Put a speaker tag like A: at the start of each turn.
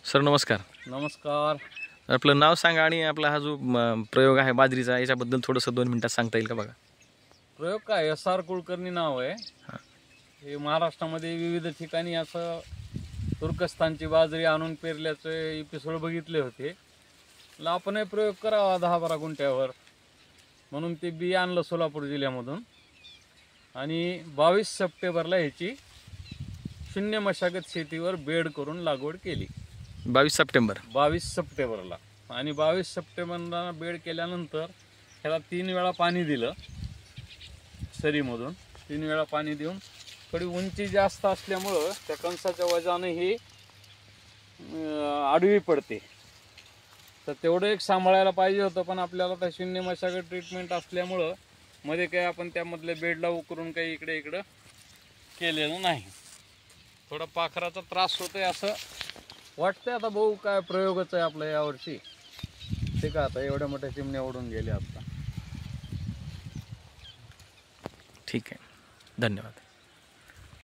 A: Sir नमस्कार.
B: नमस्कार.
A: आपलं नाव सांगा आणि आपला हा जो प्रयोग आहे बाजरीचा याच्याबद्दल थोडंसं 2 मिनिटात सांगता येईल का बघा.
B: प्रयोग काय SR कुलकर्णी नाव आहे. हे महाराष्ट्रामध्ये विविध ठिकाणी असं तुर्कस्तानची बाजरी आणून पेरल्याचे एपिसोड बघितले होते. आपण प्रयोग करावा 10-12 गुंठ्यावर म्हणून ते बी आणलं सोलापूर जिल्ह्यामधून आणि 22 सप्टेंबरला ह्याची शून्य मशागत शेतीवर बेड करून लागवड केली.
A: 22
B: सप्टेंबरला आणि 22 सप्टेंबरला बेड केल्यानंतर ह्याला 3 वेळा पाणी दिलं. सरीमधून 3 वेळा पाणी देऊन थोडी उंची जास्त असल्यामुळं त्या कणसाच्या वजाने ही आडवी पडते. तर तेवढं एक सांभाळायला पाहिजे होतं, पण आपल्याला तर शून्य मशागत ट्रीटमेंट असल्यामुळं मध्ये काही आपण त्यामधल्या बेडला उकरून काही इकडे केलेलं नाही. थोडा पाखराचा त्रास होतोय असं वाटतंय. आता भाऊ काय प्रयोगच आहे आपला यावर्षी. ते का आता एवढ्या मोठ्या चिमण्या उडून गेल्या आता.
A: ठीक आहे, धन्यवाद.